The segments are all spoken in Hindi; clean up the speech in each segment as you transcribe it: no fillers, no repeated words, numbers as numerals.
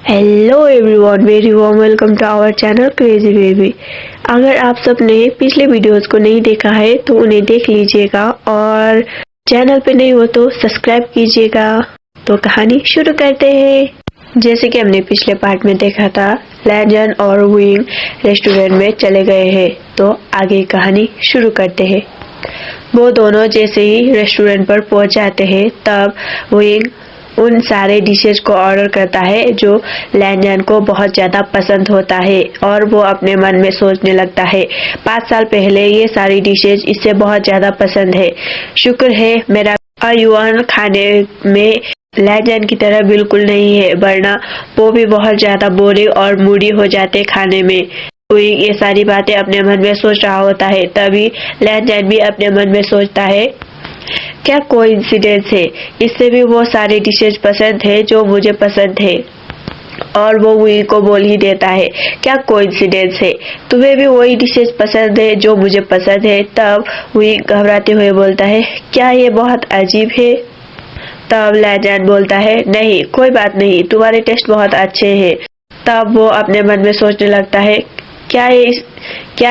Hello everyone, very warm welcome to our channel crazy baby. अगर आप सब ने पिछले वीडियोस को नहीं देखा है तो उन्हें देख लीजिएगा और चैनल पे नहीं हो तो सब्सक्राइब कीजिएगा। तो कहानी शुरू करते हैं। जैसे कि हमने पिछले पार्ट में देखा था, लैंजन और वुइंग रेस्टोरेंट में चले गए हैं। तो आगे कहानी शुरू करते हैं। वो दोनों जैसे ही रेस्टोरेंट पर पहुंच जाते हैं तब वुइंग उन सारे डिशेज को ऑर्डर करता है जो लैंजन को बहुत ज़्यादा पसंद होता है और वो अपने मन में सोचने लगता है 5 साल पहले ये सारी डिशेज इससे बहुत ज़्यादा पसंद है। शुक्र है मेरा युवान खाने में लैंजन की तरह बिल्कुल नहीं है, वरना वो भी बहुत ज़्यादा बोरिंग और मूडी हो जाते खाने में। कोई ये सारी बातें अपने मन में सोच रहा होता है, तभी लैंजन भी अपने मन में सोचता है क्या कोइंसिडेंस है, इससे भी वो सारी डिशेज पसंद है जो मुझे पसंद है। और वो वुइंग को बोल ही देता है क्या कोइंसिडेंस है, तुम्हें भी वही डिशेज पसंद है जो मुझे पसंद है। तब वुइंग घबराते हुए बोलता है क्या ये बहुत अजीब है। तब लैंजन बोलता है नहीं कोई बात नहीं, तुम्हारे टेस्ट बहुत अच्छे हैं। तब वो अपने मन में सोचने लगता है क्या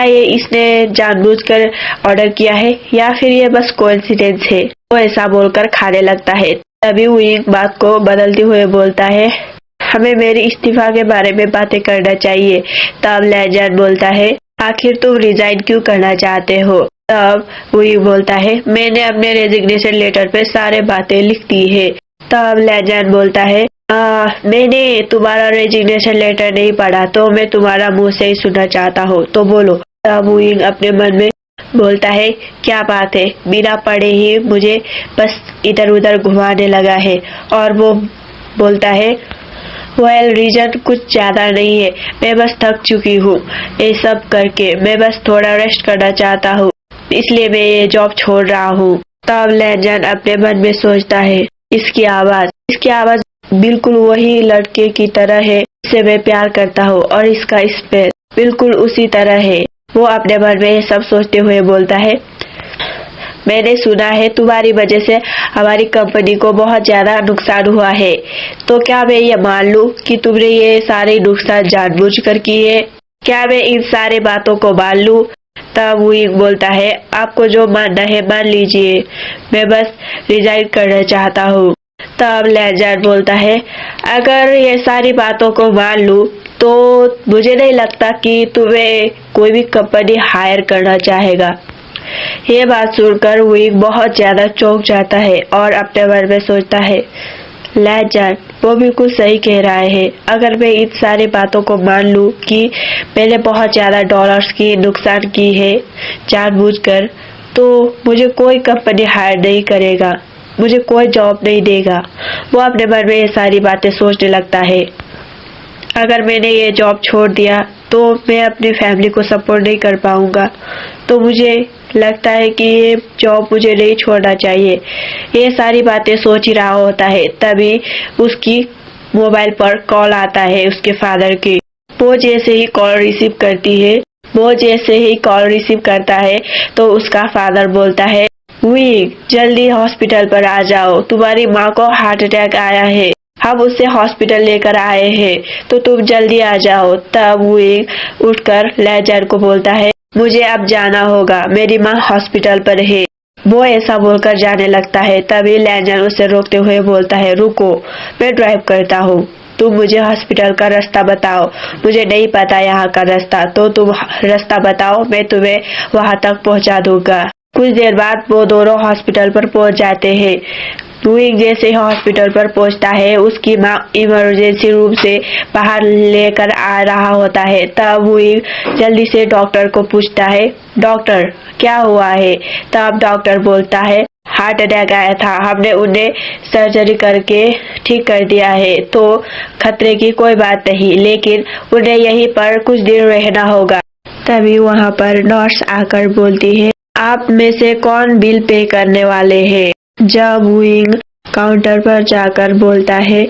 ये इसने जानबूझकर ऑर्डर किया है या फिर ये बस कोइंसिडेंस है। वो ऐसा बोलकर खाने लगता है। तभी वुइंग बात को बदलते हुए बोलता है हमें मेरी इस्तीफा के बारे में बातें करना चाहिए। तब लैंजन बोलता है आखिर तुम रिजाइन क्यों करना चाहते हो। तब वुइंग बोलता है मैंने अपने रेजिग्नेशन लेटर पे सारे बातें लिख दी है। तब लैंजन बोलता है मैंने तुम्हारा रेजिग्नेशन लेटर नहीं पढ़ा तो मैं तुम्हारा मुंह से ही सुनना चाहता हूँ, तो बोलो। तब वुइंग अपने मन में बोलता है क्या बात है, बिना पढ़े ही मुझे बस इधर उधर घुमाने लगा है। और वो बोलता है वेल रीजन कुछ ज्यादा नहीं है, मैं बस थक चुकी हूँ ये सब करके, मैं बस थोड़ा रेस्ट करना चाहता हूँ, इसलिए मैं ये जॉब छोड़ रहा हूँ। तब लैंजन अपने मन में सोचता है इसकी आवाज बिल्कुल वही लड़के की तरह है जिससे मैं प्यार करता हूँ और इसका स्पेस बिल्कुल उसी तरह है। वो अपने मन में सब सोचते हुए बोलता है मैंने सुना है तुम्हारी वजह से हमारी कंपनी को बहुत ज्यादा नुकसान हुआ है, तो क्या मैं ये मान लूं कि तुमने ये सारे नुकसान जानबूझकर किए। क्या मैं इन सारे बातों को मान लूं। तब वुइंग बोलता है आपको जो मानना है मान लीजिए, मैं बस रिजाइन करना चाहता हूँ। तब लैंजन बोलता है अगर ये सारी बातों को मान लूं तो मुझे नहीं लगता कि तुम्हें कोई भी कंपनी हायर करना चाहेगा। ये बात सुनकर वुइंग बहुत ज्यादा चौंक जाता है और अपने मन में सोचता है लैंजन वो बिल्कुल सही कह रहा है। अगर मैं इन सारी बातों को मान लूं कि मैंने बहुत ज्यादा डॉलर्स की नुकसान की है जानबूझकर, तो मुझे कोई कंपनी हायर नहीं करेगा, मुझे कोई जॉब नहीं देगा। वो अपने मन में ये सारी बातें सोचने लगता है अगर मैंने ये जॉब छोड़ दिया तो मैं अपनी फैमिली को सपोर्ट नहीं कर पाऊंगा, तो मुझे लगता है कि ये जॉब मुझे नहीं छोड़ना चाहिए। ये सारी बातें सोच ही रहा होता है, तभी उसकी मोबाइल पर कॉल आता है उसके फादर की। वो जैसे ही कॉल रिसीव करता है तो उसका फादर बोलता है वुइंग जल्दी हॉस्पिटल पर आ जाओ, तुम्हारी माँ को हार्ट अटैक आया है, हम उसे हॉस्पिटल लेकर आए हैं, तो तुम जल्दी आ जाओ। तब वुइंग उठकर लैंजन को बोलता है मुझे अब जाना होगा, मेरी माँ हॉस्पिटल पर है। वो ऐसा बोलकर जाने लगता है। तभी लैंजन उसे रोकते हुए बोलता है रुको, मैं ड्राइव करता हूँ, तुम मुझे हॉस्पिटल का रास्ता बताओ, मुझे नहीं पता यहाँ का रास्ता, तो तुम रास्ता बताओ, मैं तुम्हें वहाँ तक पहुँचा दूंगा। कुछ देर बाद वो दोनों हॉस्पिटल पर पहुंच जाते हैं। वुइंग जैसे ही हॉस्पिटल पर पहुंचता है उसकी माँ इमरजेंसी रूम से बाहर लेकर आ रहा होता है। तब वुइंग जल्दी से डॉक्टर को पूछता है डॉक्टर क्या हुआ है। तब डॉक्टर बोलता है हार्ट अटैक आया था, हमने उन्हें सर्जरी करके ठीक कर दिया है, तो खतरे की कोई बात नहीं, लेकिन उन्हें यहीं पर कुछ दिन रहना होगा। तभी वहाँ पर नर्स आकर बोलती है आप में से कौन बिल पे करने वाले हैं। जब वुइंग काउंटर पर जाकर बोलता है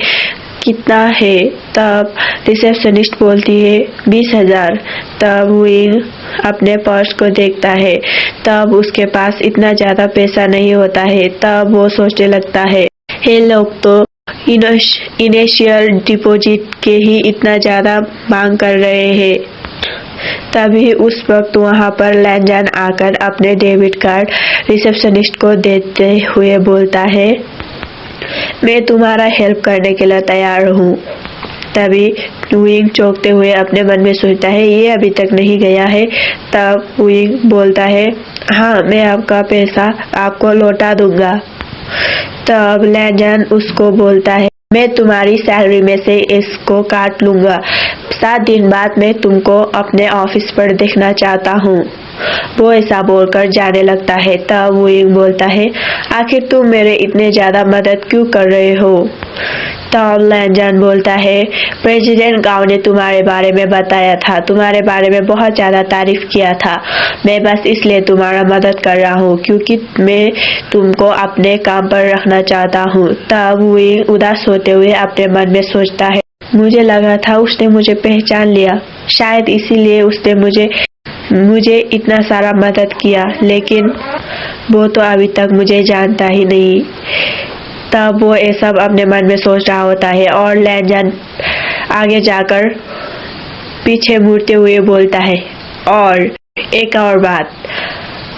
कितना है, तब रिसेप्शनिस्ट बोलती है 20,000। तब वुइंग अपने पर्स को देखता है, तब उसके पास इतना ज्यादा पैसा नहीं होता है। तब वो सोचने लगता है ये लोग तो इनिशियल डिपॉजिट के ही इतना ज़्यादा मांग कर रहे हैं। तभी उस वक्त वहाँ पर लैनजान आकर अपने डेबिट कार्ड रिसेप्शनिस्ट को देते हुए बोलता है, मैं तुम्हारा हेल्प करने के लिए तैयार हूँ। तभी वुयिंग चौंकते हुए अपने मन में सोचता है, ये अभी तक नहीं गया है। तब वुयिंग बोलता है, हाँ मैं आपका पैसा आपको लौटा दूंगा। तब लैनजान उसको बोलता है, मैं तुम्हारी सैलरी में से इसको काट लूंगा। 7 दिन बाद मैं तुमको अपने ऑफिस पर देखना चाहता हूँ। वो ऐसा बोलकर जाने लगता है। तब वुयिंग बोलता है, आखिर तुम मेरे इतने ज़्यादा मदद क्यों कर रहे हो? तब लैनजान बोलता है, प्रेसिडेंट गाओ ने तुम्हारे बारे में बताया था, तुम्हारे बारे में बहुत ज़्यादा तारीफ किया था। मैं बस इसलिए तुम्हारा मदद कर रहा हूँ क्योंकि मैं तुमको अपने काम पर रखना चाहता हूँ। तब वुयिंग उदास होते हुए अपने मन में सोचता है, मुझे लगा था उसने मुझे पहचान लिया, शायद इसीलिए उसने मुझे इतना सारा मदद किया, लेकिन वो तो अभी तक मुझे जानता ही नहीं। तब वो ये सब अपने मन में सोच रहा होता है और लैनजान आगे जाकर पीछे मुड़ते हुए बोलता है, और एक और बात,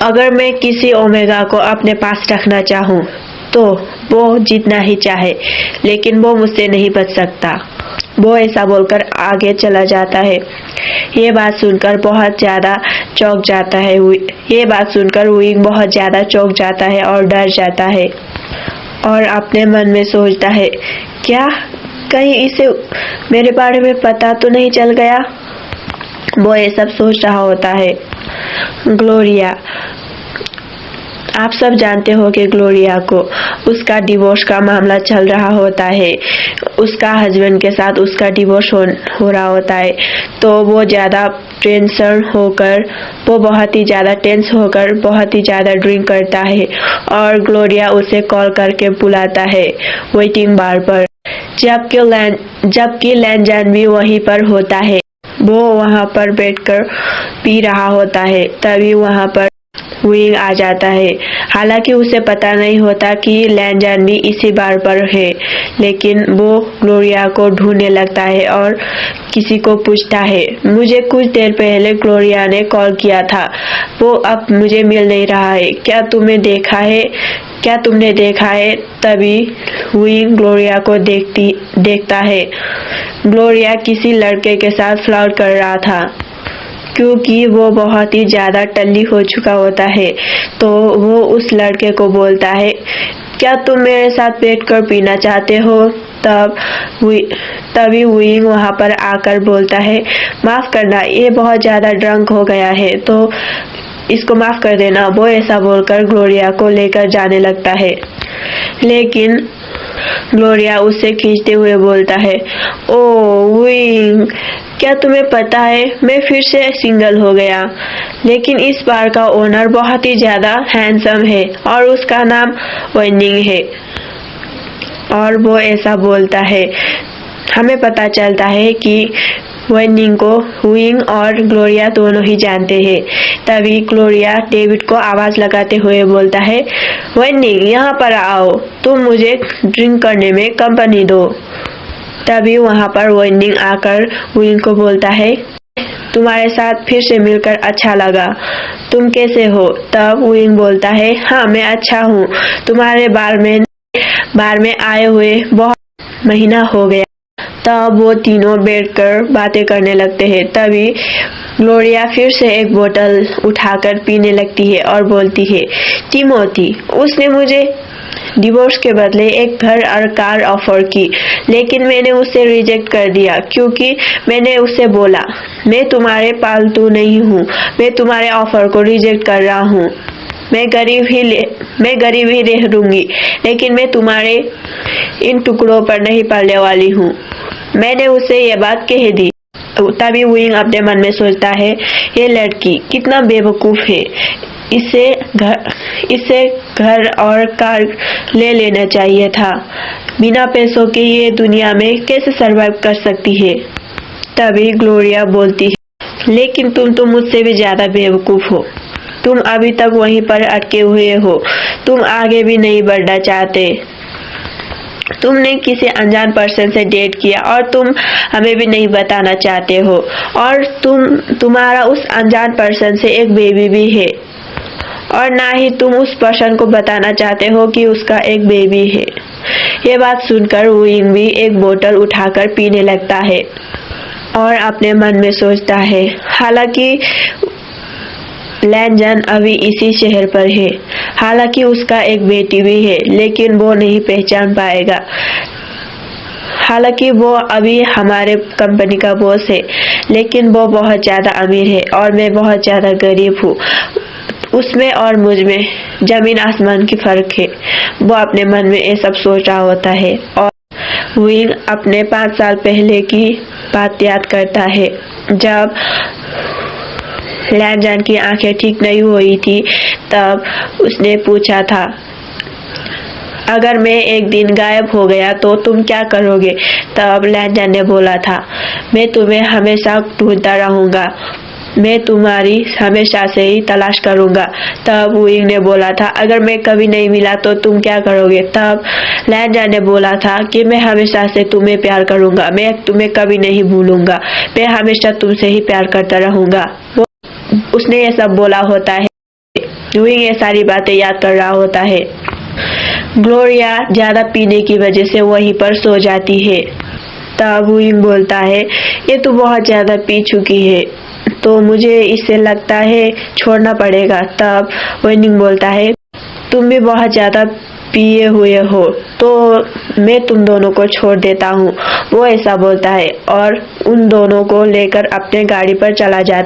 अगर मैं किसी ओमेगा को अपने पास रखना चाहूँ तो वो जितना ही चाहे, लेकिन वो मुझसे नहीं बच सकता। वो ऐसा बोलकर आगे चला जाता है। ये बात सुनकर बहुत ज़्यादा चौंक जाता है। ये बात सुनकर वुयिंग बहुत ज़्यादा चौंक जाता है और डर जाता है और अपने मन में सोचता है, क्या कहीं इसे मेरे बारे में पता तो नहीं चल गया? वो ये सब सोच रहा होता है। ग्लोरिया, आप सब जानते हो कि ग्लोरिया को उसका डिवोर्स का मामला चल रहा होता है। उसका हस्बैंड के साथ उसका डिवोर्स हो रहा होता है। तो वो ज़्यादा बहुत ही ज़्यादा टेंस होकर बहुत ही ज़्यादा ड्रिंक करता है और ग्लोरिया उसे कॉल करके बुलाता है वेटिंग बार पर। जबकि लैनजान भी वहीं पर होता है। वो वहाँ पर बैठकर पी रहा होता है। तभी वहाँ पर वुयिंग आ जाता है। हालांकि उसे पता नहीं होता कि लैनजान भी इसी बार पर है, लेकिन वो ग्लोरिया को ढूंढने लगता है और किसी को पूछता है, मुझे कुछ देर पहले ग्लोरिया ने कॉल किया था, वो अब मुझे मिल नहीं रहा है, क्या तुमने देखा है? तभी वुयिंग ग्लोरिया को देखता है। ग्लोरिया किसी लड़के के साथ फ्लर्ट कर रहा था। क्योंकि वो बहुत ही ज़्यादा टल्ली हो चुका होता है, तो वो उस लड़के को बोलता है, क्या तुम मेरे साथ बैठकर पीना चाहते हो? तभी वुयिंग वहाँ पर आकर बोलता है, माफ़ करना, ये बहुत ज़्यादा ड्रंक हो गया है, तो इसको माफ़ कर देना। वो ऐसा बोलकर ग्लोरिया को लेकर जाने लगता है, लेकिन ग्लोरिया उससे खींचते हुए बोलता है, ओ वुयिंग, क्या तुम्हें पता है मैं फिर से सिंगल हो गया, लेकिन इस बार का ओनर बहुत ही ज़्यादा हैंडसम है और उसका नाम वेनिंग है। और वो ऐसा बोलता है। हमें पता चलता है कि वेनिंग को वुयिंग और ग्लोरिया दोनों ही जानते हैं। तभी ग्लोरिया डेविड को आवाज़ लगाते हुए बोलता है, वेनिंग यहाँ पर आओ, तुम मुझे ड्रिंक करने में कंपनी दो। तभी वहाँ पर वेनिंग आकर वुयिंग को बोलता है, तुम्हारे साथ फिर से मिलकर अच्छा लगा, तुम कैसे हो? तब वुयिंग बोलता है, हाँ मैं अच्छा हूँ, तुम्हारे बार में आए हुए बहुत महीना हो गया। तब वो तीनों बैठकर बातें करने लगते हैं। तभी ग्लोरिया फिर से एक बोतल उठाकर पीने लगती है और बोलती है, टिमोथी, उसने मुझे डिवोर्स के बदले एक घर और कार ऑफर की, लेकिन मैंने उसे रिजेक्ट कर दिया क्योंकि मैंने उसे बोला, मैं तुम्हारे पालतू नहीं हूँ, मैं तुम्हारे ऑफर को रिजेक्ट कर रहा हूँ, मैं गरीब ही रह लूंगी, लेकिन मैं तुम्हारे इन टुकड़ों पर नहीं पलने वाली हूँ। मैंने उसे ये बात कह दी। तभी वुयिंग अपने मन में सोचता है, ये लड़की कितना बेवकूफ़ है, इसे घर और कार ले लेना चाहिए था, बिना पैसों के ये दुनिया में कैसे सरवाइव कर सकती है। तभी ग्लोरिया बोलती है, लेकिन तुम तो मुझसे भी ज़्यादा बेवकूफ़ हो, तुम अभी तक वहीं पर अटके हुए हो, तुम आगे भी नहीं बढ़ना चाहते। तुमने किसी अनजान पर्सन से डेट किया और तुम हमें भी नहीं बताना चाहते हो, और तुम्हारा उस अनजान पर्सन से एक बेबी भी है, और ना ही तुम उस पर्सन को बताना चाहते हो कि उसका एक बेबी है। ये बात सुनकर वुइंग भी एक बोतल उठाकर पीने लगता है और अपने मन में सोचता है, हालांकि लैनजन अभी इसी शहर पर है, हालांकि उसका एक बेटी भी है, लेकिन वो नहीं पहचान पाएगा। हालांकि वो अभी हमारे कंपनी का बॉस है, लेकिन वो बहुत ज़्यादा अमीर है और मैं बहुत ज़्यादा गरीब हूँ। उसमें और मुझ में जमीन आसमान की फर्क है। वो अपने मन में ये सब सोच रहा होता है और वुइंग अपने 5 साल पहले की बात याद करता है, जब लैनजन की आंखें ठीक नहीं हुई थी। तब उसने पूछा था, अगर मैं एक दिन गायब हो गया तो तुम क्या करोगे? तब लैनजन ने बोला था, मैं तुम्हें हमेशा ढूंढता रहूँगा, मैं तुम्हारी हमेशा से ही तलाश करूँगा। तब वुइंग ने बोला था, अगर मैं कभी नहीं मिला तो तुम क्या करोगे? तब लैनजन ने बोला था कि मैं हमेशा से तुम्हें प्यार करूँगा, मैं तुम्हें कभी नहीं भूलूंगा, मैं हमेशा तुमसे ही प्यार करता रहूँगा। उसने ये सब बोला होता है। वुइंग ये सारी बातें याद कर रहा होता है। ग्लोरिया ज़्यादा पीने की वजह से वहीं पर सो जाती है। तब वुइंग बोलता है, ये तो बहुत ज़्यादा पी चुकी है, तो मुझे इससे लगता है छोड़ना पड़ेगा। तब वुइंग बोलता है, तुम भी बहुत ज़्यादा पिए हुए हो, तो मैं तुम दोनों को छोड़ देता हूँ। वो ऐसा बोलता है और उन दोनों को लेकर अपने गाड़ी पर चला जाता है।